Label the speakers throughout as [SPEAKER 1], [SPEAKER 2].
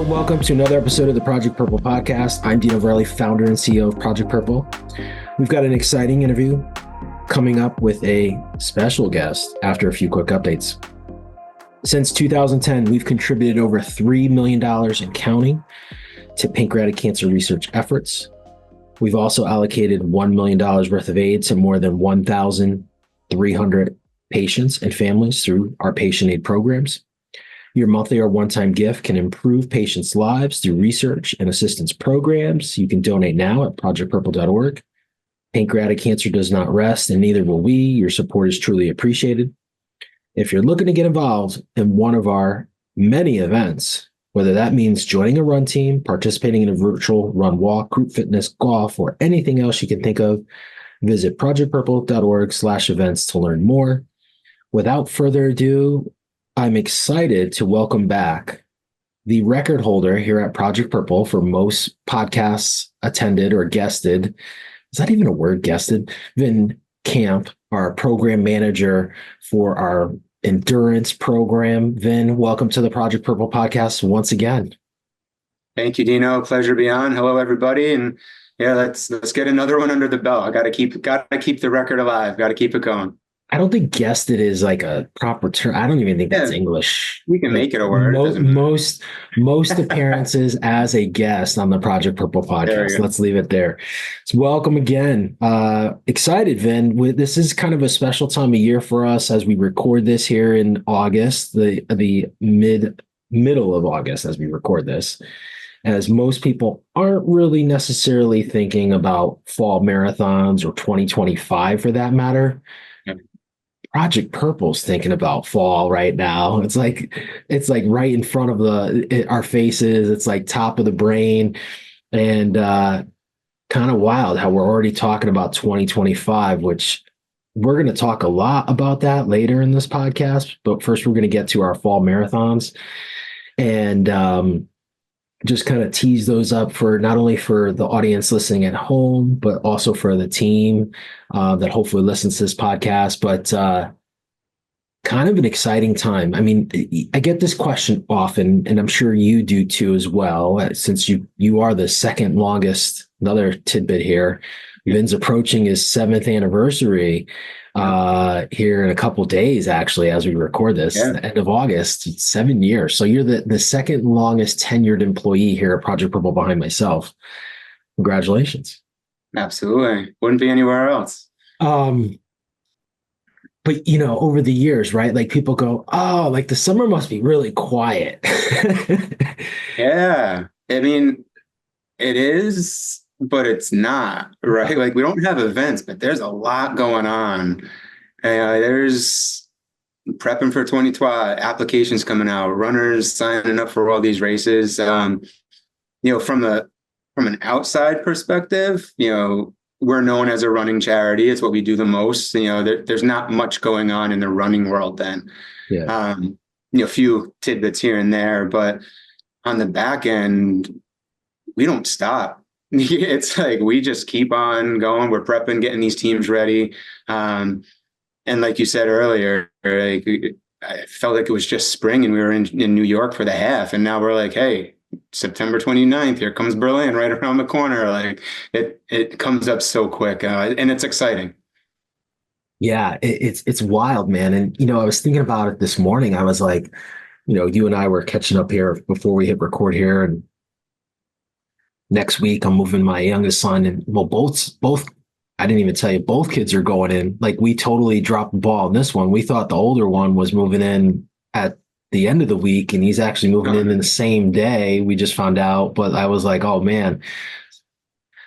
[SPEAKER 1] and welcome to another episode of the Project Purple podcast. I'm Dino, founder and CEO of Project Purple. We've got an exciting interview coming up with a special guest after a few quick updates. Since 2010, we've contributed over $3 million and counting to pancreatic cancer research efforts. We've also allocated $1 million worth of aid to more than 1,300 patients and families through our patient aid programs. Your monthly or one-time gift can improve patients' lives through research and assistance programs. You can donate now at projectpurple.org. Pancreatic cancer does not rest, and neither will we. Your support is truly appreciated. If you're looking to get involved in one of our many events, whether that means joining a run team, participating in a virtual run walk, group fitness, golf, or anything else you can think of, visit projectpurple.org/events to learn more. Without further ado, I'm excited to welcome back the record holder here at Project Purple for most podcasts attended or guested. Is that even a word, guested? Vin Kampf, our program manager for our endurance program. Vin, welcome to the Project Purple podcast once again.
[SPEAKER 2] Thank you, Dino. Pleasure to be on. Hello, everybody. And yeah, let's get another one under the belt. I got to keep the record alive. Got to keep it going.
[SPEAKER 1] I don't think guested is like a proper term. I don't even think that's English.
[SPEAKER 2] We can make it a word.
[SPEAKER 1] Most appearances as a guest on the Project Purple podcast. Let's leave it there. So welcome again. Excited, Vin. This is kind of a special time of year for us as we record this here in August, the middle of August as we record this, as most people aren't really necessarily thinking about fall marathons or 2025 for that matter. Project Purple's thinking about fall right now. It's like right in front of our faces. It's like top of the brain, and kind of wild how we're already talking about 2025, which we're going to talk a lot about that later in this podcast. But first, we're going to get to our fall marathons and just kind of tease those up for not only for the audience listening at home, but also for the team that hopefully listens to this podcast. But kind of an exciting time. I mean, I get this question often, and I'm sure you do too as well, since you are the second longest. Another tidbit here. Vin's approaching his 7th anniversary here in a couple of days, actually, as we record this, the end of August, 7 years. So you're the second longest tenured employee here at Project Purple behind myself. Congratulations.
[SPEAKER 2] Absolutely. Wouldn't be anywhere else.
[SPEAKER 1] But, over the years, right, like people go, oh, like the summer must be really quiet.
[SPEAKER 2] Yeah. I mean, it is, but it's not, right? Like we don't have events, but there's a lot going on. There's prepping for 2012, applications coming out, runners signing up for all these races. From an outside perspective, we're known as a running charity. It's what we do the most. There's not much going on in the running world then. Yeah. A few tidbits here and there, but on the back end, we don't stop. It's like we just keep on going. We're prepping, getting these teams ready. And like you said earlier, like I felt like it was just spring and we were in New York for the half. And now we're like, hey, September 29th, here comes Berlin right around the corner. Like it comes up so quick and it's exciting.
[SPEAKER 1] Yeah, it's wild, man. And, I was thinking about it this morning. I was like, you and I were catching up here before we hit record here. And next week I'm moving my youngest son, and well, both, I didn't even tell you, both kids are going in. Like we totally dropped the ball in this one. We thought the older one was moving in at the end of the week, and he's actually moving in the same day. We just found out, but I was like, oh man,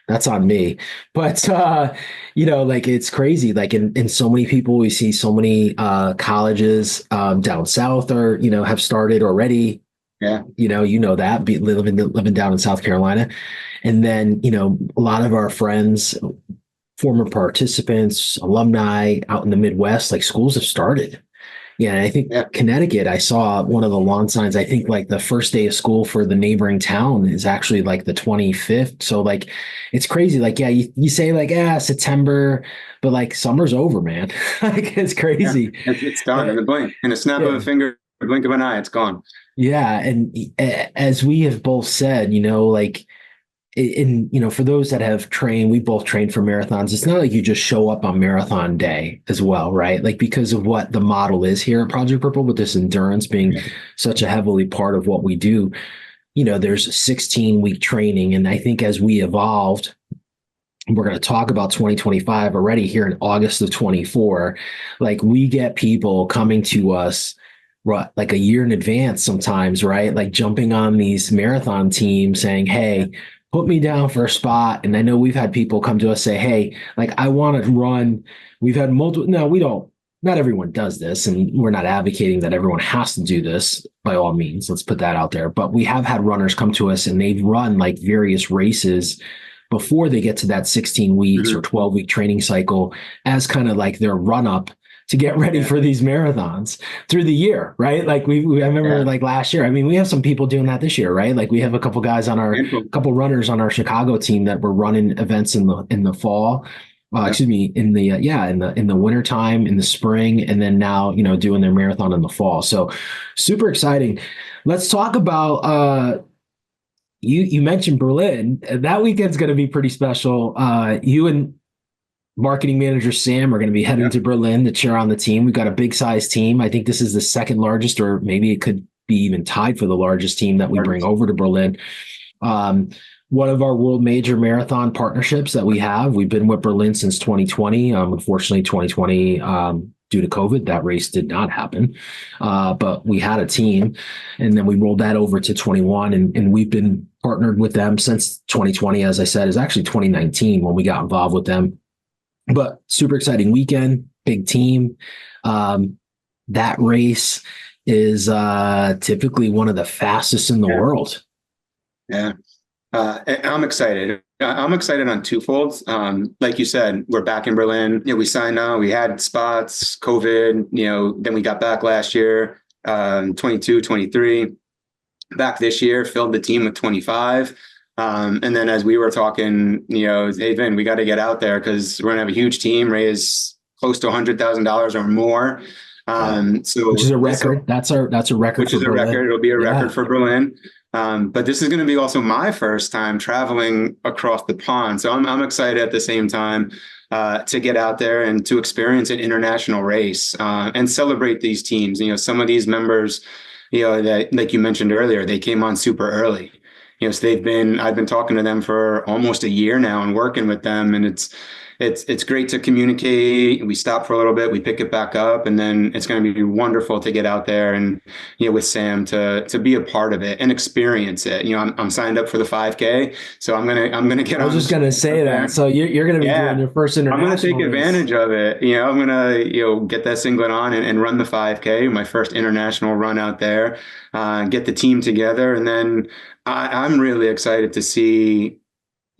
[SPEAKER 1] that's on me. But like it's crazy. Like in so many people, we see so many colleges down south are have started already. Yeah, that living down in South Carolina, and then a lot of our friends, former participants, alumni out in the Midwest, like schools have started. Yeah, and I think Connecticut, I saw one of the lawn signs. I think like the first day of school for the neighboring town is actually like the 25th. So like, it's crazy. Like, yeah, you say like, September, but like summer's over, man. Like it's crazy.
[SPEAKER 2] Yeah, it's done in a blink, in a snap of a finger. the blink of an eye, it's gone.
[SPEAKER 1] Yeah. And as we have both said, like, for those that have trained, we both trained for marathons. It's not like you just show up on marathon day as well, right? Like, because of what the model is here at Project Purple, with this endurance being such a heavily part of what we do, there's a 16-week training. And I think as we evolved, we're going to talk about 2025 already here in August of 24. Like, we get people coming to us like a year in advance sometimes, right? Like jumping on these marathon teams saying, hey, put me down for a spot. And I know we've had people come to us say, hey, like, I want to run. We've had multiple, no, we don't, not everyone does this. And we're not advocating that everyone has to do this by all means. Let's put that out there. But we have had runners come to us and they've run like various races before they get to that 16 weeks or 12-week training cycle as kind of like their run up to get ready for these marathons through the year, right? Like I remember like last year, I mean, we have some people doing that this year, right? Like we have a couple guys couple runners on our Chicago team that were running events in the fall, excuse me, in the winter time, in the spring, and then now, doing their marathon in the fall. So super exciting. Let's talk about, you mentioned Berlin. That weekend's going to be pretty special. You and marketing manager Sam are going to be heading to Berlin to cheer on the team. We've got a big size team. I think this is the second largest, or maybe it could be even tied for the largest team that we bring over to Berlin. One of our world major marathon partnerships that we have. We've been with Berlin since 2020. Unfortunately, 2020, due to COVID, that race did not happen. But we had a team, and then we rolled that over to 21, and we've been partnered with them since 2020. As I said, is actually 2019 when we got involved with them. But super exciting weekend, big team. That race is typically one of the fastest in the world.
[SPEAKER 2] Yeah. I'm excited. I'm excited on twofolds. Like you said, we're back in Berlin. We signed on, we had spots, COVID, then we got back last year, 22, 23. Back this year, filled the team with 25. And then as we were talking, hey, Vin, we got to get out there because we're going to have a huge team, raise close to $100,000 or more. So
[SPEAKER 1] which is a record. That's a record.
[SPEAKER 2] Which is a record. It'll be a record for Berlin. But this is going to be also my first time traveling across the pond. So I'm excited at the same time to get out there and to experience an international race and celebrate these teams. Some of these members, that, like you mentioned earlier, they came on super early. So I've been talking to them for almost a year now and working with them, and it's great to communicate. We stop for a little bit, we pick it back up, and then it's going to be wonderful to get out there and, with Sam to be a part of it and experience it. I'm signed up for the 5K, so I'm gonna get.
[SPEAKER 1] I was just gonna say that. So you're gonna be doing your first international.
[SPEAKER 2] I'm gonna take advantage of it. I'm gonna get that singlet on and run the 5K, my first international run out there. Get the team together, and then I'm really excited to see.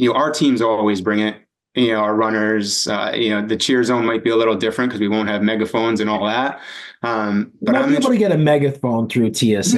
[SPEAKER 2] Our teams always bring it. Our runners, the cheer zone might be a little different because we won't have megaphones and all that. But I'm able
[SPEAKER 1] to get a megaphone through TSA.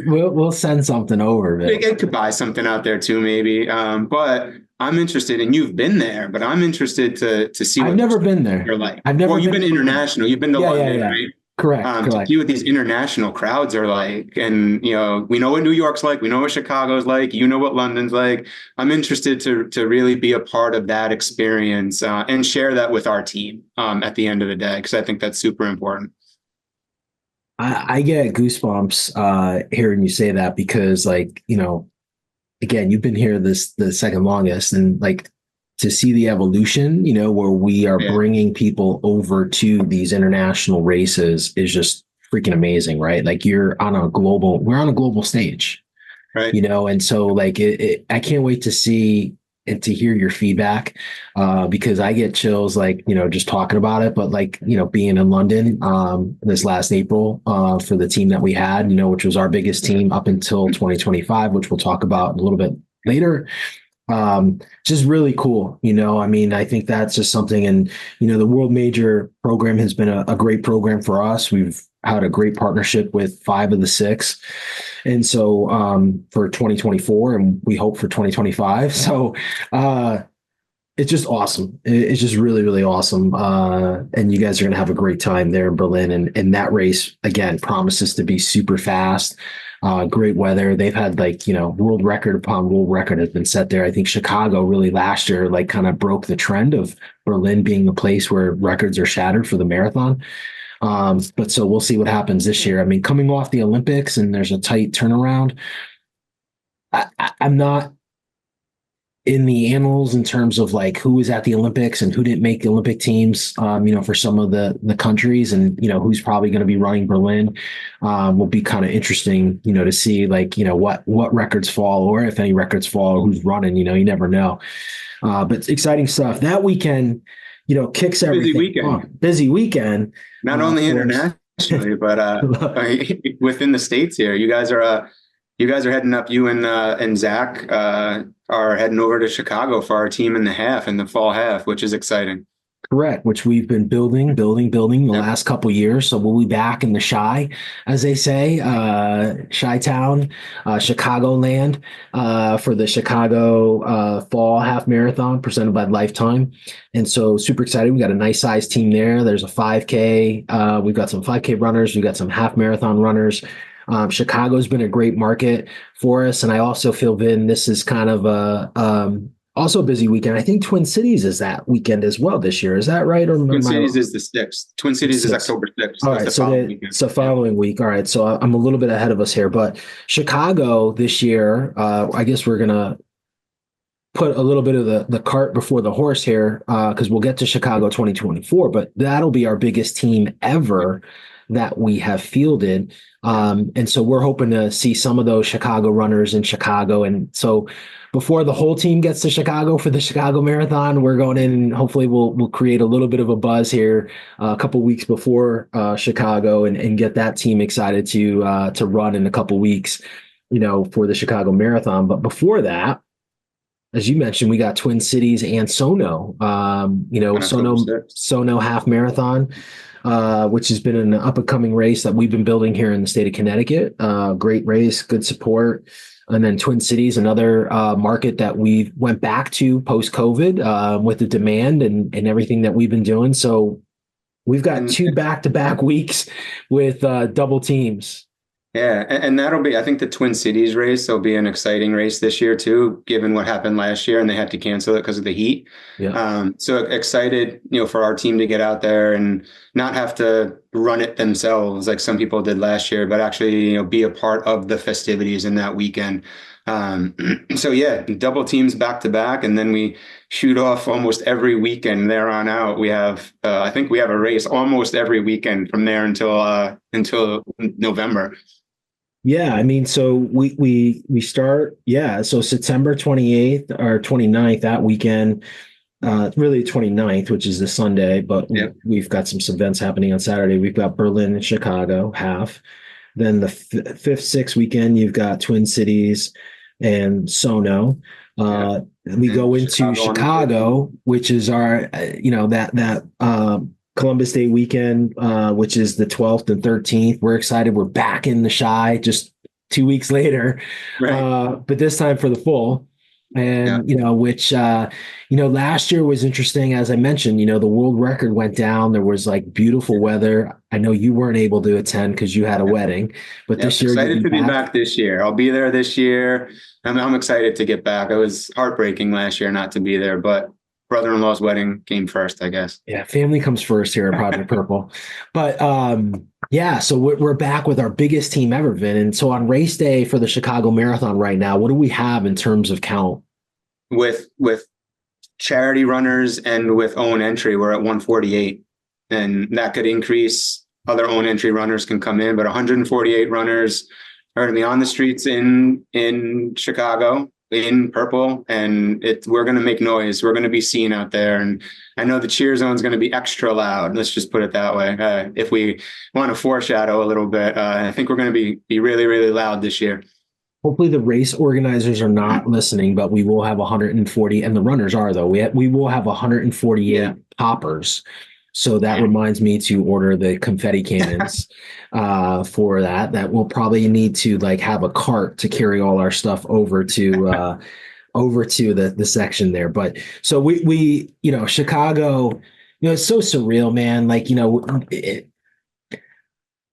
[SPEAKER 1] We'll send something over.
[SPEAKER 2] I could buy something out there too, maybe. But I'm interested, and you've been there, but I'm interested to see.
[SPEAKER 1] I've never been there.
[SPEAKER 2] You're like,
[SPEAKER 1] you've
[SPEAKER 2] been international. You've been to London, right?
[SPEAKER 1] Correct.
[SPEAKER 2] To see what these international crowds are like. And, we know what New York's like. We know what Chicago's like. What London's like. I'm interested to really be a part of that experience and share that with our team at the end of the day, because I think that's super important.
[SPEAKER 1] I get goosebumps hearing you say that because, again, you've been here the second longest, and to see the evolution, where we are bringing people over to these international races is just freaking amazing, right? Like we're on a global stage, right? And so I can't wait to see and to hear your feedback because I get chills, just talking about it, but being in London this last April for the team that we had, which was our biggest team up until 2025, which we'll talk about a little bit later. Just really cool. I think that's just something. And, the World Major program has been a great program for us. We've had a great partnership with 5 of the 6. And so, for 2024, and we hope for 2025. So, it's just awesome. It's just really, really awesome. And you guys are going to have a great time there in Berlin. And that race, again, promises to be super fast. Great weather. They've had like, world record upon world record has been set there. I think Chicago really last year, like kind of broke the trend of Berlin being the place where records are shattered for the marathon. But so we'll see what happens this year. I mean, coming off the Olympics and there's a tight turnaround, I'm not in the annals in terms of like who was at the Olympics and who didn't make the Olympic teams, for some of the countries, and who's probably going to be running Berlin, will be kind of interesting, to see like what records fall, or if any records fall, or who's running. You never know. But it's exciting stuff. That weekend, kicks everything.
[SPEAKER 2] Busy weekend.
[SPEAKER 1] off. Busy weekend.
[SPEAKER 2] Not only internationally, but within the States here. You guys are heading up. You and Zach are heading over to Chicago for our team in the fall half, which is exciting.
[SPEAKER 1] Correct, which we've been building the last couple years. So we'll be back in the Chi, as they say, Chi-town, Chicagoland, for the Chicago fall half marathon presented by Lifetime. And so super excited. We got a nice sized team there. There's a 5K. We've got some 5K runners. We've got some half marathon runners. Chicago's been a great market for us. And I also feel, Vin, this is kind of also a busy weekend. I think Twin Cities is that weekend as well this year. Is that right? Or
[SPEAKER 2] Twin Cities is the 6th. Twin Cities is October 6th.
[SPEAKER 1] All right, so it's the following week. All right, so I'm a little bit ahead of us here. But Chicago this year, I guess we're going to put a little bit of the cart before the horse here, because we'll get to Chicago 2024, but that'll be our biggest team ever that we have fielded. And so we're hoping to see some of those Chicago runners in Chicago. And so before the whole team gets to Chicago for the Chicago Marathon, we're going in and hopefully we'll create a little bit of a buzz here a couple weeks before Chicago, and get that team excited to run in a couple weeks, for the Chicago Marathon. But before that, as you mentioned, we got Twin Cities and Sono, Sono half marathon, which has been an up and coming race that we've been building here in the state of Connecticut. Great race, good support. And then Twin Cities, another market that we went back to post COVID, with the demand and everything that we've been doing. So we've got two back-to-back weeks with double teams.
[SPEAKER 2] Yeah, and that'll be, I think the Twin Cities race will be an exciting race this year too, given what happened last year and they had to cancel it because of the heat.
[SPEAKER 1] Yeah.
[SPEAKER 2] So excited, for our team to get out there and not have to run it themselves like some people did last year, but actually, be a part of the festivities in that weekend. So yeah, double teams back to back, and then we shoot off almost every weekend there on out. We have, I think we have a race almost every weekend from there until November.
[SPEAKER 1] Yeah, I mean, so we start, so September 28th or 29th, that weekend, really 29th, which is the Sunday, but we've got some events happening on Saturday. We've got Berlin and Chicago half. Then the 5th, 6th weekend, you've got Twin Cities and Sono. We go into Chicago, which is our, Columbus Day weekend, which is the 12th and 13th. We're excited. We're back in the Chi just 2 weeks later,
[SPEAKER 2] right.
[SPEAKER 1] But this time for the full. And, which, last year was interesting. As I mentioned, the world record went down. There was like beautiful weather. I know you weren't able to attend because you had a wedding, but this year,
[SPEAKER 2] excited to be back this year. I'll be there this year. I'm excited to get back. It was heartbreaking last year not to be there, but brother-in-law's wedding came first, I guess.
[SPEAKER 1] Yeah, family comes first here at Project Purple. But so we're back with our biggest team ever, Vin. And so on race day for the Chicago Marathon right now, what do we have in terms of count?
[SPEAKER 2] With charity runners and with own entry, we're at 148. And that could increase. Other own entry runners can come in, but 148 runners are going to be on the streets in Chicago, in purple, and we're going to make noise. We're going to be seen out there. And I know the cheer zone is going to be extra loud. Let's just put it that way. If we want to foreshadow a little bit, I think we're going to be really, really loud this year.
[SPEAKER 1] Hopefully the race organizers are not listening, but we will have 140, and the runners are, though. We will have 148 poppers. So that reminds me to order the confetti cannons for that. That we'll probably need to have a cart to carry all our stuff over to over to the section there. But so we Chicago, it's so surreal, man. Like,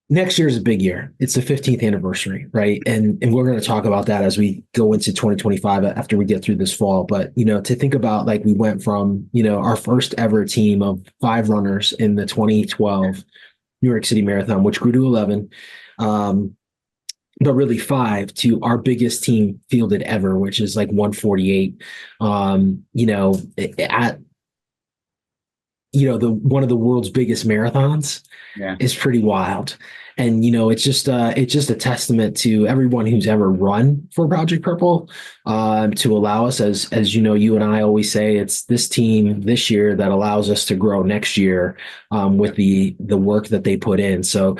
[SPEAKER 1] next year is a big year. It's the 15th anniversary, right? And we're going to talk about that as we go into 2025 after we get through this fall. But to think about, like, we went from our first ever team of 5 runners in the 2012 New York City Marathon, which grew to 11, but really 5, to our biggest team fielded ever, which is like 148. At the one of the world's biggest marathons.
[SPEAKER 2] Yeah.
[SPEAKER 1] Is pretty wild. And it's just a testament to everyone who's ever run for Project Purple, to allow us, as you and I always say, it's this team this year that allows us to grow next year, with the work that they put in. So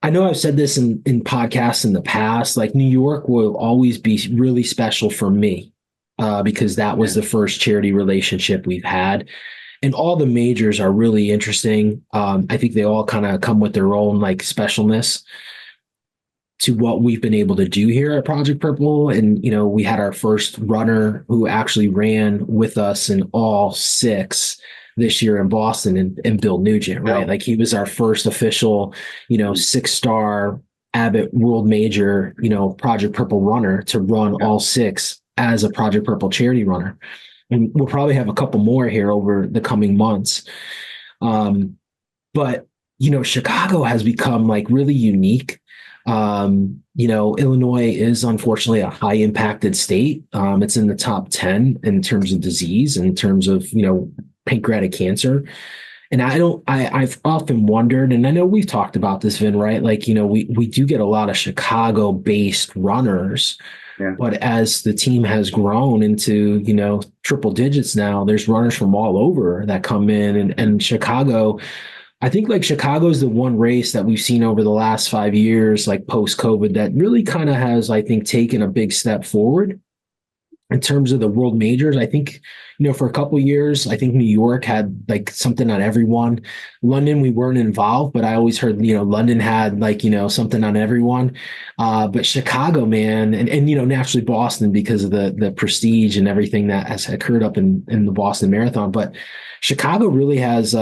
[SPEAKER 1] I know I've said this in podcasts in the past, like, New York will always be really special for me, because that was the first charity relationship we've had. And all the majors are really interesting. I think they all kind of come with their own, like, specialness to what we've been able to do here at Project Purple. And, we had our first runner who actually ran with us in all 6 this year in Boston, and Bill Nugent, right? Like, he was our first official, 6-star Abbott World Major, Project Purple runner to run all 6 as a Project Purple charity runner. And we'll probably have a couple more here over the coming months. But, Chicago has become, like, really unique. Illinois is unfortunately a high impacted state. It's in the top 10 in terms of disease, in terms of, pancreatic cancer. And I've often wondered, and I know we've talked about this, Vin, right? Like, we do get a lot of Chicago based runners. Yeah. But as the team has grown into, triple digits now, there's runners from all over that come in, and Chicago, I think, like, Chicago is the one race that we've seen over the last 5 years, like post COVID, that really kind of has, I think, taken a big step forward in terms of the world majors. I think, for a couple of years, I think New York had, like, something on everyone. London, we weren't involved, but I always heard, London had, like, something on everyone. But Chicago, man, and naturally Boston, because of the prestige and everything that has occurred up in the Boston Marathon. But Chicago really has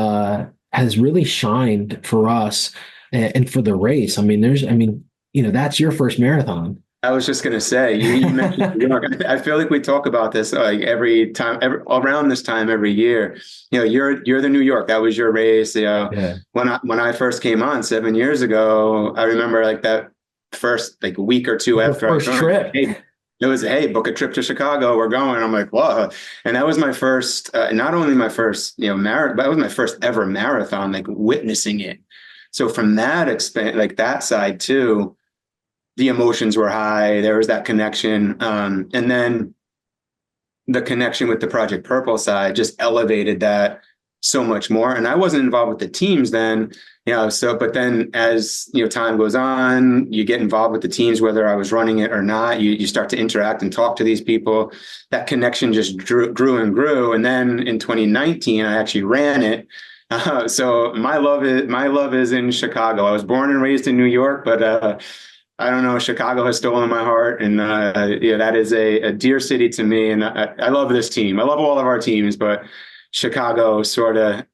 [SPEAKER 1] really shined for us, and for the race. I mean, that's your first marathon.
[SPEAKER 2] I was just going to say, you mentioned New York. I feel like we talk about this, like, every time, around this time every year. You're the New York. That was your race. Yeah. When I first came on 7 years ago, I remember, like, that first, like, week or two after
[SPEAKER 1] first trip.
[SPEAKER 2] It was, hey, book a trip to Chicago. We're going. I'm like, whoa. And that was my first, not only my first, marathon, but it was my first ever marathon, like, witnessing it. So from that like, that side too, the emotions were high. There was that connection. And then the connection with the Project Purple side just elevated that so much more. And I wasn't involved with the teams then, but then as, time goes on, you get involved with the teams, whether I was running it or not, you start to interact and talk to these people. That connection just grew and grew. And then in 2019, I actually ran it. So my love is in Chicago. I was born and raised in New York, but, I don't know, Chicago has stolen my heart, and that is a dear city to me. And I love this team. I love all of our teams, but Chicago sort of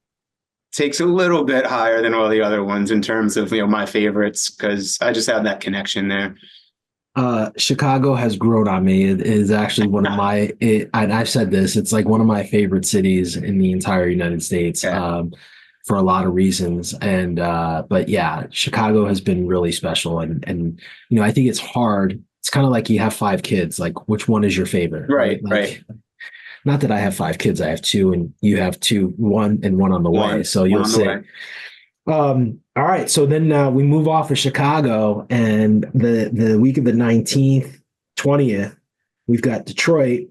[SPEAKER 2] takes a little bit higher than all the other ones in terms of, my favorites, because I just have that connection there.
[SPEAKER 1] Chicago has grown on me. It is actually one of my, and I've said this, it's like one of my favorite cities in the entire United States. Yeah. For a lot of reasons. And, but yeah, Chicago has been really special. And, I think it's hard. It's kind of like you have 5 kids, like, which one is your favorite?
[SPEAKER 2] Right.
[SPEAKER 1] Like,
[SPEAKER 2] right.
[SPEAKER 1] Not that I have 5 kids, I have 2, and you have 2, 1 and 1 on the way. So you'll see. All right. So then we move off of Chicago, and the week of the 19th, 20th, we've got Detroit.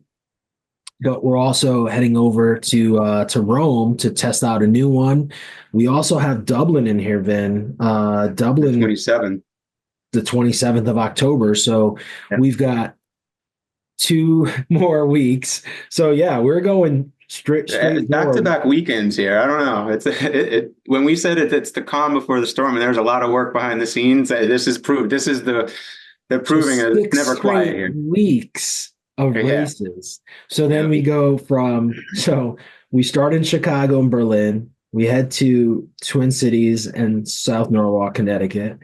[SPEAKER 1] But we're also heading over to Rome to test out a new one. We also have Dublin in here, Vin. Dublin, the 27th of October. So We've got 2 more weeks. So yeah, we're going straight
[SPEAKER 2] back-to-back weekends here. I don't know. It's when we said it's the calm before the storm, and there's a lot of work behind the scenes. This is proof. This is they're proving it's never quiet here.
[SPEAKER 1] Weeks of
[SPEAKER 2] Yeah.
[SPEAKER 1] races. So then
[SPEAKER 2] Yeah.
[SPEAKER 1] we start in Chicago and Berlin. We head to Twin Cities and South Norwalk, Connecticut.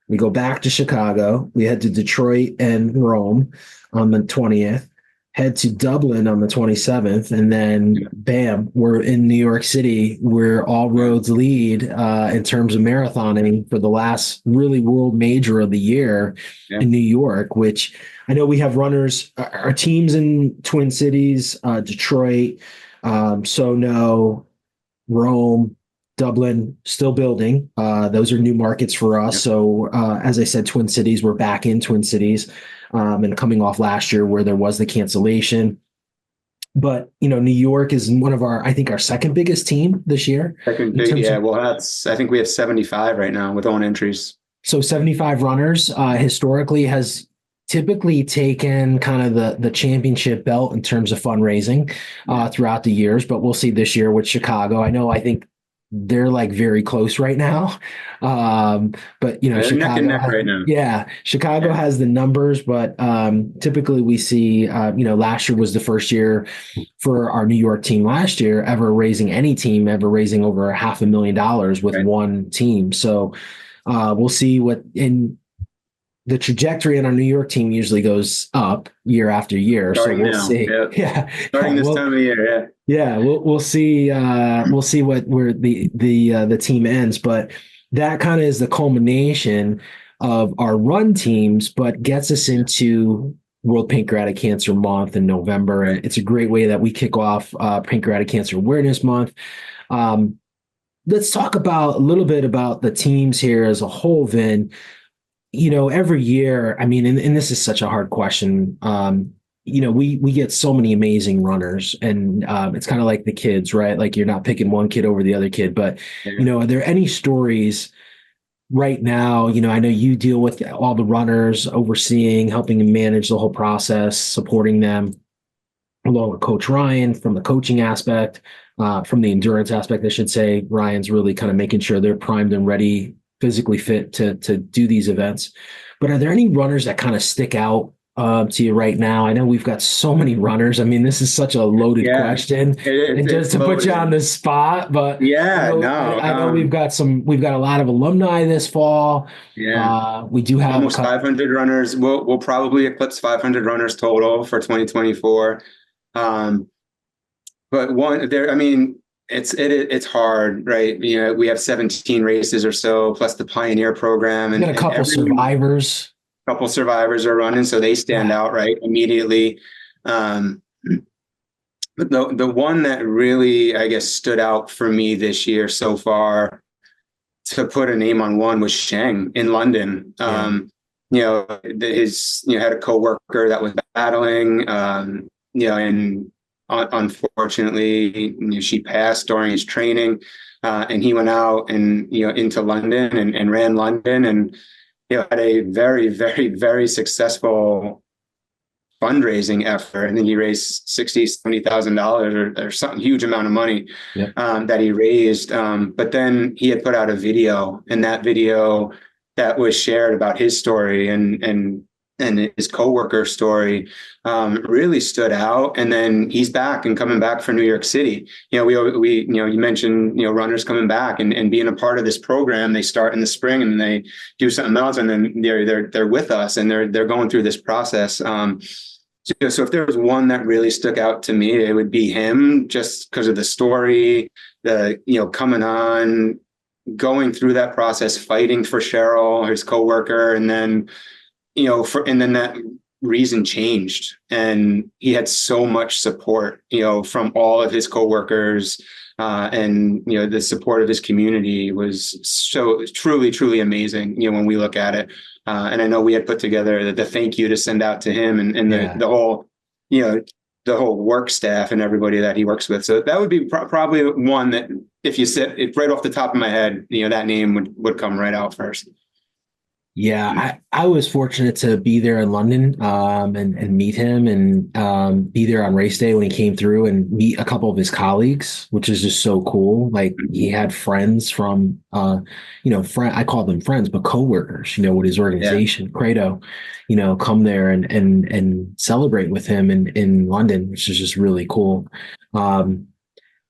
[SPEAKER 1] We go back to Chicago. We head to Detroit and Rome on the 20th, head to Dublin on the 27th, and then bam, we're in New York City, where all roads lead in terms of marathoning for the last really world major of the year
[SPEAKER 2] Yeah.
[SPEAKER 1] in New York, which I know we have runners, our teams in Twin Cities, Detroit, Sono, Rome, Dublin, still building. Those are new markets for us.
[SPEAKER 2] Yep.
[SPEAKER 1] So, as I said, Twin Cities, we're back in Twin Cities, and coming off last year where there was the cancellation. But New York is one of I think our second biggest team this year
[SPEAKER 2] Second
[SPEAKER 1] in
[SPEAKER 2] big,
[SPEAKER 1] terms
[SPEAKER 2] yeah.
[SPEAKER 1] of.
[SPEAKER 2] Well, I think we have 75 right now with own entries.
[SPEAKER 1] So 75 runners historically has typically taken kind of the championship belt in terms of fundraising throughout the years, but we'll see this year with Chicago. I think they're like very close right now. But
[SPEAKER 2] They're neck and neck right now.
[SPEAKER 1] Chicago
[SPEAKER 2] Yeah.
[SPEAKER 1] has the numbers, but typically we see, last year was the first year for our New York team last year ever raising over $500,000 with
[SPEAKER 2] Right.
[SPEAKER 1] one team. So we'll see what in the trajectory on our New York team usually goes up year after year.
[SPEAKER 2] Starting
[SPEAKER 1] So we'll
[SPEAKER 2] now.
[SPEAKER 1] see.
[SPEAKER 2] Yep.
[SPEAKER 1] Yeah.
[SPEAKER 2] Starting this
[SPEAKER 1] Well,
[SPEAKER 2] time of year.
[SPEAKER 1] yeah, we'll see. We'll see where the team ends, but that kind of is the culmination of our run teams, but gets us into World Pancreatic Cancer Month in November, and it's a great way that we kick off Pancreatic Cancer Awareness Month. Um, let's talk a little bit about the teams here as a whole, Vin. Every year, I mean, and this is such a hard question. We get so many amazing runners, and it's kind of like the kids, right? Like you're not picking one kid over the other kid, but
[SPEAKER 2] Yeah.
[SPEAKER 1] are there any stories right now? I know you deal with all the runners, overseeing, helping them manage the whole process, supporting them, along with Coach Ryan from the coaching aspect, from the endurance aspect, I should say. Ryan's really kind of making sure they're primed and ready, physically fit to do these events. But are there any runners that kind of stick out to you right now? I know we've got so many runners. I mean, this is such a loaded
[SPEAKER 2] Yeah.
[SPEAKER 1] question, and just
[SPEAKER 2] It's
[SPEAKER 1] to put you on
[SPEAKER 2] loaded.
[SPEAKER 1] the spot. But
[SPEAKER 2] Yeah, no.
[SPEAKER 1] I know we've got a lot of alumni this fall.
[SPEAKER 2] Yeah.
[SPEAKER 1] We do have
[SPEAKER 2] Almost 500 runners. We'll probably eclipse 500 runners total for 2024. But I mean, it's hard, right? We have 17 races or so, plus the Pioneer program,
[SPEAKER 1] got a couple survivors.
[SPEAKER 2] Couple survivors are running, so they stand out right immediately. But the one that really, I guess, stood out for me this year so far, to put a name on one, was Sheng in London. Had a coworker that was battling, and unfortunately, she passed during his training, and he went out and into London and ran London, and had a very, very, very successful fundraising effort. I think he raised $70,000 or something, huge amount of money that he raised. But then he had put out a video, and that video that was shared about his story and his coworker story really stood out. And then he's back and coming back for New York City. You mentioned runners coming back and being a part of this program. They start in the spring and they do something else, and then they're with us and they're going through this process. So if there was one that really stuck out to me, it would be him, just because of the story, coming on, going through that process, fighting for Cheryl, his coworker, and then that reason changed, and he had so much support, from all of his coworkers, and the support of his community was so truly, truly amazing. When we look at it, and I know we had put together the thank you to send out to him and the whole, the whole work staff and everybody that he works with. So that would be probably one that, if you said it right off the top of my head, that name would come right out first.
[SPEAKER 1] Yeah, I was fortunate to be there in London, and meet him, and be there on race day when he came through, and meet a couple of his colleagues, which is just so cool. Like he
[SPEAKER 2] Mhm.
[SPEAKER 1] had friends from friend I call them friends, but coworkers, with his
[SPEAKER 2] Yeah.
[SPEAKER 1] organization, Credo, come there and celebrate with him in London, which is just really cool. Um,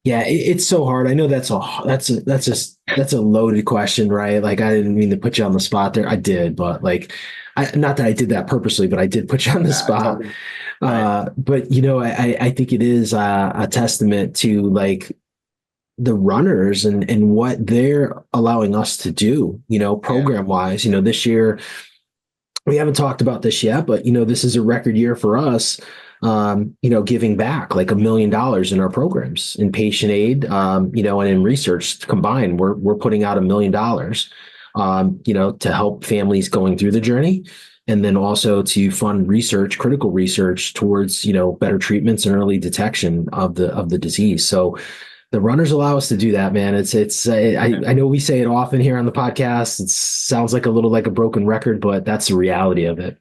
[SPEAKER 1] yeah, it's so hard. I know that's a loaded question, right? Like I didn't mean to put you on the spot there. I did, but like, not that I did that purposely, but I did put you on the
[SPEAKER 2] It's all
[SPEAKER 1] spot.
[SPEAKER 2] good. Right.
[SPEAKER 1] But I think it is a testament to like the runners and what they're allowing us to do,
[SPEAKER 2] Yeah.
[SPEAKER 1] program wise. This year we haven't talked about this yet, but this is a record year for us. Giving back like $1 million in our programs in patient aid, and in research combined, we're putting out $1 million, to help families going through the journey, and then also to fund research, critical research towards better treatments and early detection of the disease. So the runners allow us to do that, man. I know we say it often here on the podcast. It sounds like a little like a broken record, but that's the reality of it.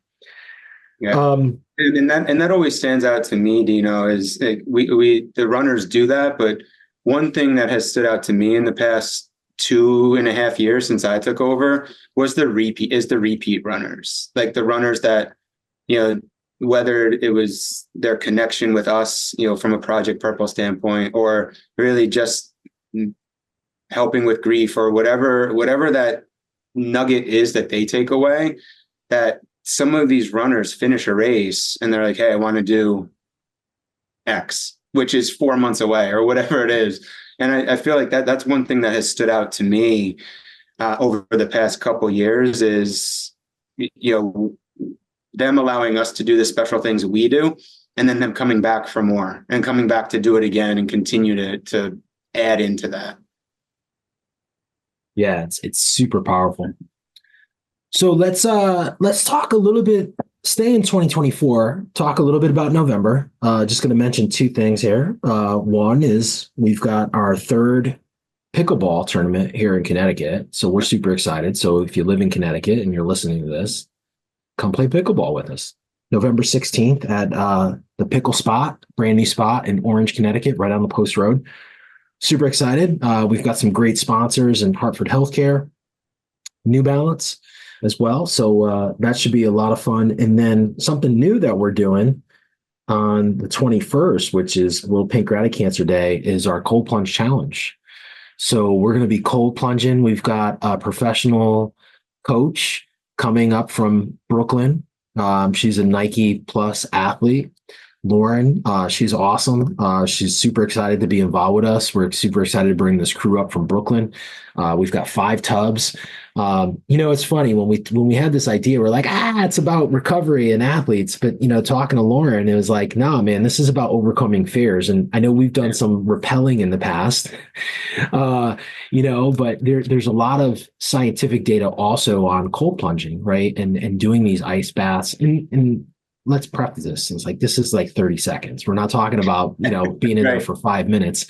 [SPEAKER 2] Yeah.
[SPEAKER 1] Um,
[SPEAKER 2] And that always stands out to me, Dino, is like, we the runners do that, but one thing that has stood out to me in the past 2.5 years since I took over was the repeat runners, like the runners that, you know, whether it was their connection with us, from a Project Purple standpoint, or really just helping with grief or whatever that nugget is that they take away, that some of these runners finish a race and they're like, hey, I want to do X, which is 4 months away or whatever it is. And I feel like that's one thing that has stood out to me over the past couple years is, them allowing us to do the special things we do, and then them coming back for more and coming back to do it again and continue to add into that.
[SPEAKER 1] yeah, it's super powerful. So let's talk a little bit, stay in 2024, talk a little bit about November. Just going to mention two things here. One is we've got our third pickleball tournament here in Connecticut. So we're super excited. So if you live in Connecticut and you're listening to this, come play pickleball with us. November 16th at the Pickle Spot, brand new spot in Orange, Connecticut, right on the Post Road. Super excited. We've got some great sponsors in Hartford Healthcare, New Balance as well. So that should be a lot of fun. And then something new that we're doing on the 21st, which is World Pancreatic Cancer Day, is our cold plunge challenge. So we're going to be cold plunging. We've got a professional coach coming up from Brooklyn. She's a Nike Plus athlete. Lauren, she's awesome. She's super excited to be involved with us. We're super excited to bring this crew up from Brooklyn. We've got 5 tubs. It's funny when we had this idea, we're like, it's about recovery and athletes. But talking to Lauren, it was like, no, man, this is about overcoming fears. And I know we've done some rappelling in the past, but there's a lot of scientific data also on cold plunging, right? And doing these ice baths and let's preface this. It's like, this is like 30 seconds. We're not talking about, being in there
[SPEAKER 2] Right.
[SPEAKER 1] for 5 minutes.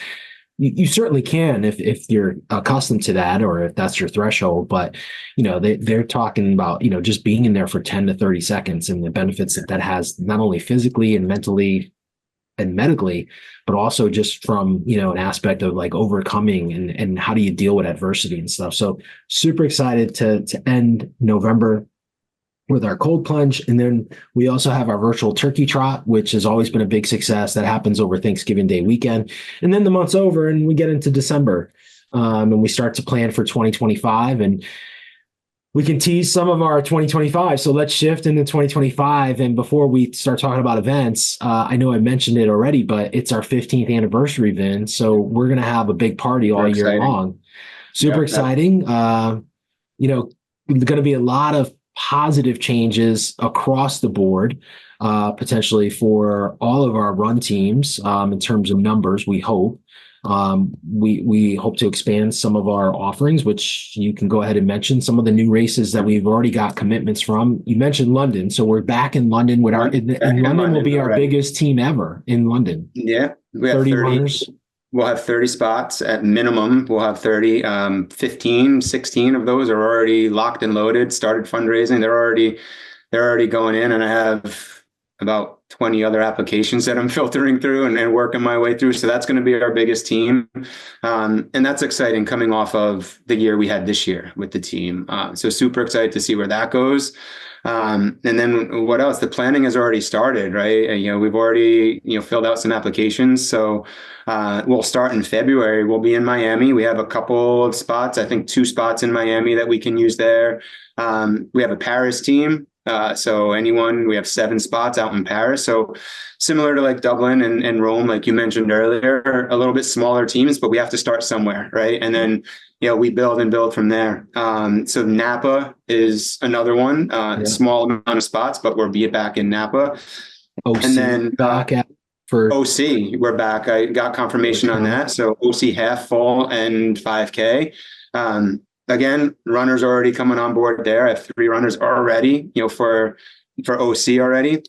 [SPEAKER 1] You certainly can if you're accustomed to that or if that's your threshold. But, they're talking about, just being in there for 10 to 30 seconds and the benefits that has not only physically and mentally and medically, but also just from, an aspect of like overcoming and how do you deal with adversity and stuff. So super excited to end November with our cold plunge. And then we also have our virtual turkey trot, which has always been a big success. That happens over Thanksgiving Day weekend. And then the month's over and we get into December. And we start to plan for 2025. And we can tease some of our 2025. So let's shift into 2025. And before we start talking about events, I know I mentioned it already, but it's our 15th anniversary event. So we're going to have a big party all
[SPEAKER 2] Super
[SPEAKER 1] year
[SPEAKER 2] exciting.
[SPEAKER 1] long. Super
[SPEAKER 2] Yep.
[SPEAKER 1] exciting. Going to be a lot of positive changes across the board, potentially for all of our run teams in terms of numbers. We hope. We hope to expand some of our offerings, which you can go ahead and mention some of the new races that we've already got commitments from. You mentioned London, so we're back in London with our
[SPEAKER 2] Back
[SPEAKER 1] in
[SPEAKER 2] in
[SPEAKER 1] London will
[SPEAKER 2] London
[SPEAKER 1] be our
[SPEAKER 2] already.
[SPEAKER 1] biggest team ever in London.
[SPEAKER 2] Yeah. We have
[SPEAKER 1] 30
[SPEAKER 2] 30.
[SPEAKER 1] runners.
[SPEAKER 2] we'll have 30 spots at minimum. We'll have 30, 15, 16 of those are already locked and loaded, started fundraising. They're already going in, and I have about 20 other applications that I'm filtering through and working my way through. So that's going to be our biggest team. And that's exciting coming off of the year we had this year with the team. So super excited to see where that goes. And then what else? The planning has already started, right? We've already, filled out some applications. So we'll start in February. We'll be in Miami. We have a couple of spots, I think 2 spots in Miami that we can use there. We have a Paris team. We have 7 spots out in Paris. So similar to like Dublin and Rome, like you mentioned earlier, a little bit smaller teams, but we have to start somewhere, right? And then, we build and build from there. So Napa is another one, small amount of spots, but we'll be back in Napa.
[SPEAKER 1] OC,
[SPEAKER 2] and then
[SPEAKER 1] back at for
[SPEAKER 2] OC, we're back. I got confirmation on that. So OC half, full, and 5K. Again, runners are already coming on board there. I have 3 runners already, for OC already.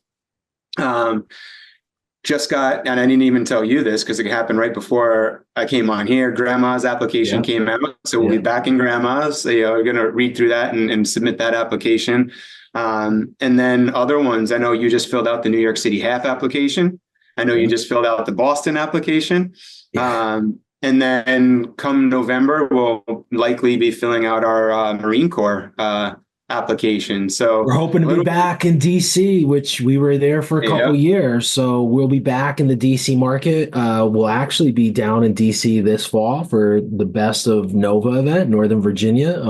[SPEAKER 2] Just got, and I didn't even tell you this because it happened right before I came on here. Grandma's application came out. So we'll be back in Grandma's. We're going to read through that and submit that application. And then other ones, I know you just filled out the New York City half application. I know you just filled out the Boston application. And then come November, we'll likely be filling out our Marine Corps application. So
[SPEAKER 1] we're hoping to be back in DC, which we were there for a couple years. So we'll be back in the DC market. We'll actually be down in DC this fall for the Best of Nova event, Northern Virginia.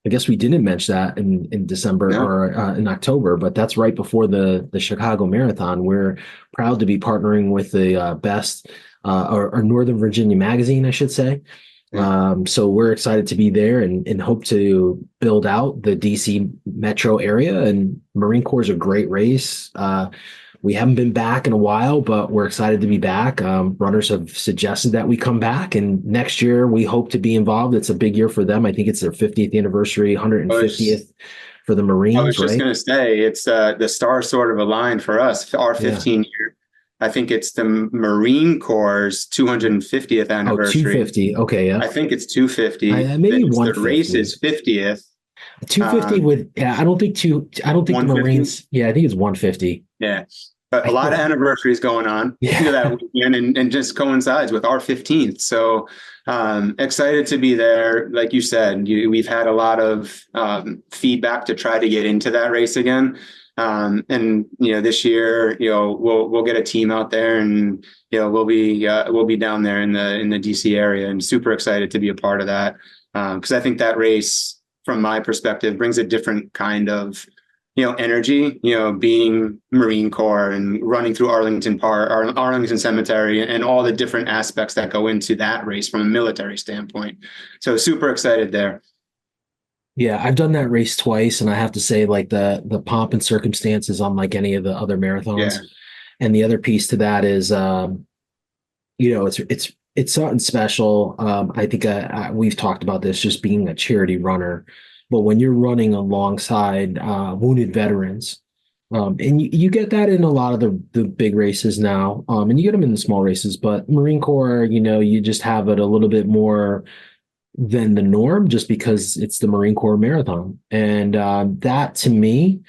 [SPEAKER 1] I guess we didn't mention that in December or in October, but that's right before the Chicago Marathon. We're proud to be partnering with the Best or Northern Virginia magazine, I should say. So we're excited to be there and hope to build out the DC metro area. And Marine Corps is a great race. We haven't been back in a while, but we're excited to be back. Runners have suggested that we come back, and next year we hope to be involved. It's a big year for them. I think it's their 50th anniversary, 150th for the Marines.
[SPEAKER 2] I was just going to say, it's the stars sort of aligned for us. Our 15 year. I think it's the Marine Corps' 250th anniversary.
[SPEAKER 1] 250. Okay, yeah.
[SPEAKER 2] I think it's 250.
[SPEAKER 1] Maybe 150.
[SPEAKER 2] The race is 50th.
[SPEAKER 1] 250 I don't think the Marines. Yeah, I think it's 150.
[SPEAKER 2] Yeah. But a lot of anniversaries going on that weekend and just coincides with our 15th. So excited to be there. Like you said, we've had a lot of feedback to try to get into that race again. And this year, we'll get a team out there, and we'll be down there in the DC area, and super excited to be a part of that because I think that race, from my perspective, brings a different kind of energy. Being Marine Corps and running through Arlington Park, or Arlington Cemetery, and all the different aspects that go into that race from a military standpoint. So super excited there.
[SPEAKER 1] Yeah, I've done that race twice, and I have to say, like the pomp and circumstances unlike any of the other marathons. Yeah. And the other piece to that is, it's something special. I think we've talked about this, just being a charity runner, but when you're running alongside wounded veterans, and you get that in a lot of the big races now, and you get them in the small races, but Marine Corps, you just have it a little bit more than the norm, just because it's the Marine Corps Marathon. And that, to me,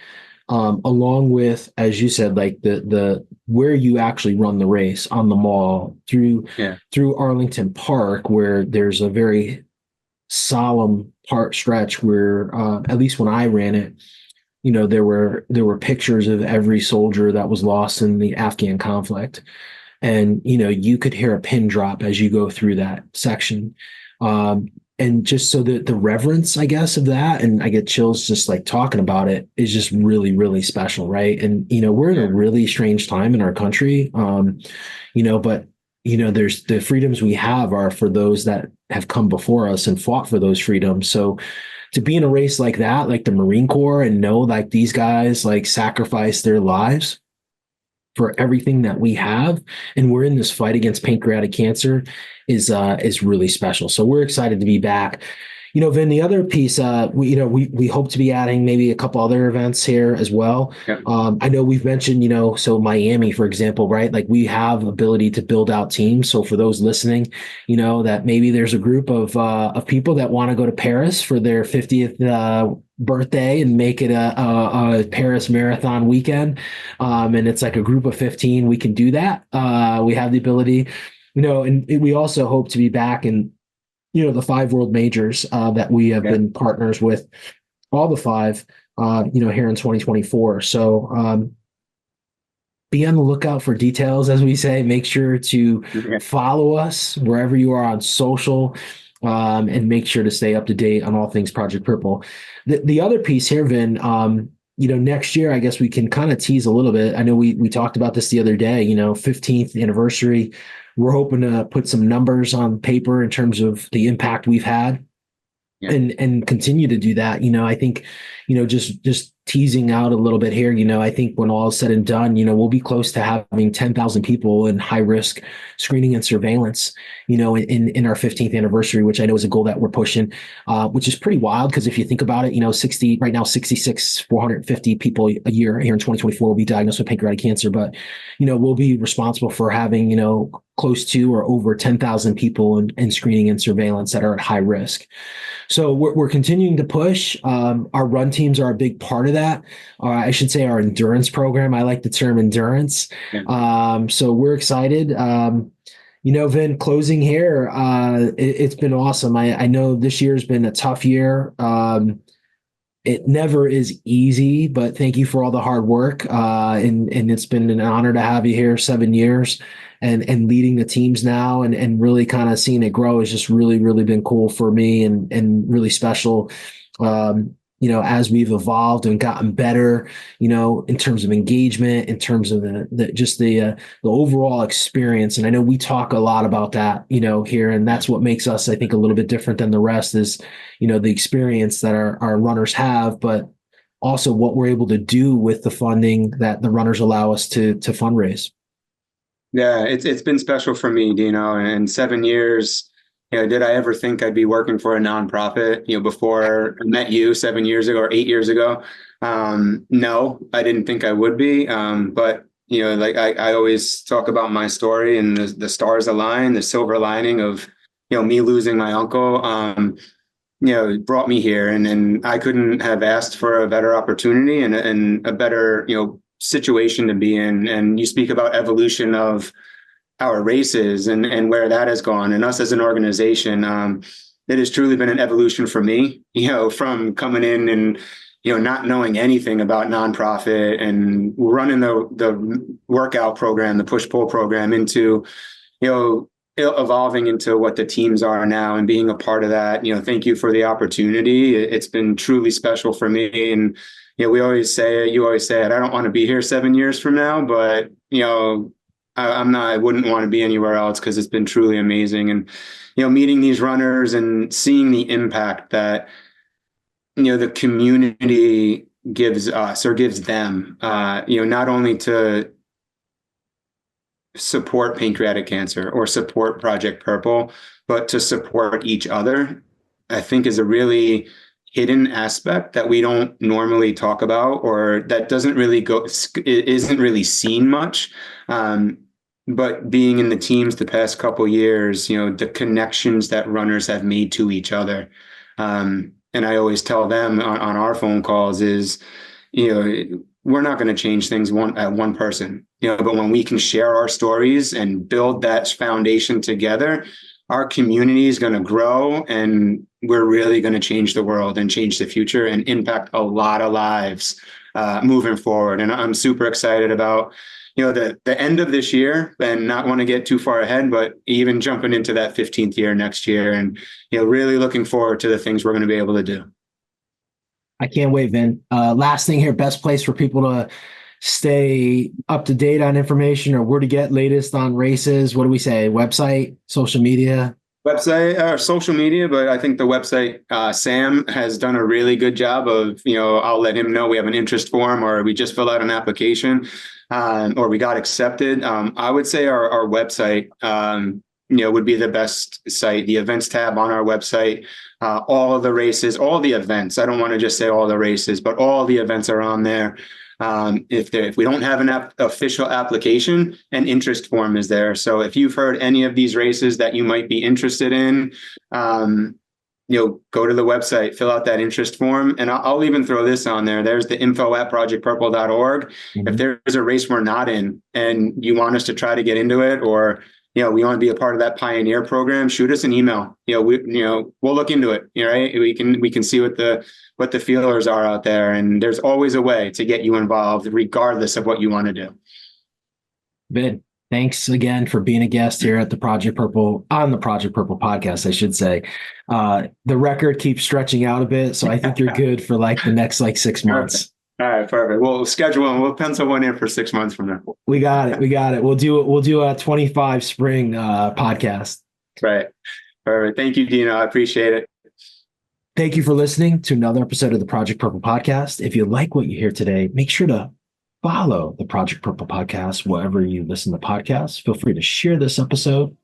[SPEAKER 1] along with, as you said, like the where you actually run the race on the mall through Arlington Park, where there's a very solemn part stretch where, at least when I ran it, there were pictures of every soldier that was lost in the Afghan conflict. And, you could hear a pin drop as you go through that section. And just so that the reverence, I guess, of that, and I get chills just like talking about it, is just really, really special, right? And we're in a really strange time in our country, but there's the freedoms we have are for those that have come before us and fought for those freedoms. So to be in a race like that, like the Marine Corps, and know like these guys like sacrifice their lives for everything that we have, and we're in this fight against pancreatic cancer, is really special. So we're excited to be back. Vin, the other piece, we hope to be adding maybe a couple other events here as well.
[SPEAKER 2] Yep.
[SPEAKER 1] I know we've mentioned, so Miami, for example, right? Like we have ability to build out teams. So for those listening, that maybe there's a group of people that want to go to Paris for their 50th birthday and make it a Paris marathon weekend. And it's like a group of 15. We can do that. We have the ability, and we also hope to be back in the five world majors that we have been partners with, all the five, here in 2024. So be on the lookout for details, as we say. Make sure to follow us wherever you are on social, and make sure to stay up to date on all things Project Purple. The other piece here, Vin, next year, I guess we can kind of tease a little bit. I know we talked about this the other day, 15th anniversary. We're hoping to put some numbers on paper in terms of the impact we've had, and continue to do that. I think, just teasing out a little bit here, I think when all is said and done, we'll be close to having 10,000 people in high risk screening and surveillance, in our 15th anniversary, which I know is a goal that we're pushing, which is pretty wild. Because if you think about it, 450 people a year here in 2024 will be diagnosed with pancreatic cancer, but, we'll be responsible for having, close to or over 10,000 people in screening and surveillance that are at high risk. So we're continuing to push. Our run teams are a big part of that. I should say our endurance program. I like the term endurance. So we're excited. Vin, closing here, it's been awesome. I know this year's been a tough year. It never is easy, but thank you for all the hard work. And it's been an honor to have you here 7 years and leading the teams now, and really kind of seeing it grow has just really, really been cool for me, and really special. As we've evolved and gotten better, in terms of engagement, in terms of the overall experience. And I know we talk a lot about that, here, and that's what makes us, I think, a little bit different than the rest is, the experience that our runners have, but also what we're able to do with the funding that the runners allow us to fundraise.
[SPEAKER 2] Yeah, it's been special for me, Dino, and 7 years. Did I ever think I'd be working for a nonprofit, before I met you 7 years ago or 8 years ago? No, I didn't think I would be. But, like I always talk about my story, and the stars align, the silver lining of, me losing my uncle, brought me here, and I couldn't have asked for a better opportunity and a better, situation to be in. And you speak about evolution of our races and where that has gone, and us as an organization. It has truly been an evolution for me, from coming in and, not knowing anything about nonprofit and running the workout program, the push-pull program, into, evolving into what the teams are now and being a part of that. Thank you for the opportunity. It's been truly special for me. And, you always say it, I don't want to be here 7 years from now, but, I wouldn't want to be anywhere else, because it's been truly amazing. And, meeting these runners and seeing the impact that, the community gives us or gives them, not only to support pancreatic cancer or support Project Purple, but to support each other, I think is a really hidden aspect that we don't normally talk about, or that isn't really seen much. But being in the teams the past couple of years, the connections that runners have made to each other. And I always tell them on our phone calls is, we're not going to change things one person, but when we can share our stories and build that foundation together, our community is going to grow, and we're really going to change the world and change the future and impact a lot of lives moving forward. And I'm super excited about, the end of this year, and not want to get too far ahead, but even jumping into that 15th year next year, and, really looking forward to the things we're going to be able to do.
[SPEAKER 1] I can't wait, Vin. Last thing here, best place for people to stay up to date on information, or where to get latest on races. What do we say? Website, social media?
[SPEAKER 2] Website or social media, but I think the website, Sam has done a really good job of, I'll let him know we have an interest form, or we just filled out an application, or we got accepted. I would say our website, would be the best site. The events tab on our website all of the races, all the events. I don't want to just say all the races, but all the events are on there. If we don't have an official application, an interest form is there. So if you've heard any of these races that you might be interested in, go to the website, fill out that interest form. And I'll even throw this on there. There's the info at projectpurple.org. Mm-hmm. If there's a race we're not in and you want us to try to get into it, or, we want to be a part of that pioneer program, shoot us an email. We'll look into it. Right? We can see what the feelers are out there. And there's always a way to get you involved, regardless of what you want to do.
[SPEAKER 1] Good. Thanks again for being a guest here at the Project Purple podcast, I should say. The record keeps stretching out a bit, so I think you're good for the next 6 months.
[SPEAKER 2] All right, perfect. We'll schedule and we'll pencil one in for 6 months from now.
[SPEAKER 1] We got it. We'll do a 25 spring podcast.
[SPEAKER 2] Right. Perfect. Thank you, Dino. I appreciate it.
[SPEAKER 1] Thank you for listening to another episode of the Project Purple podcast. If you like what you hear today, make sure to follow the Project Purple podcast wherever you listen to podcasts. Feel free to share this episode.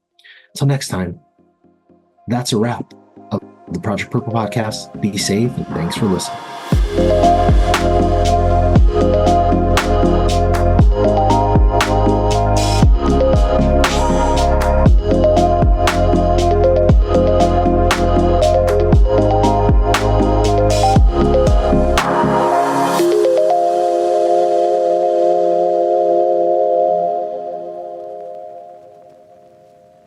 [SPEAKER 1] Until next time, that's a wrap of the Project Purple podcast. Be safe and thanks for listening.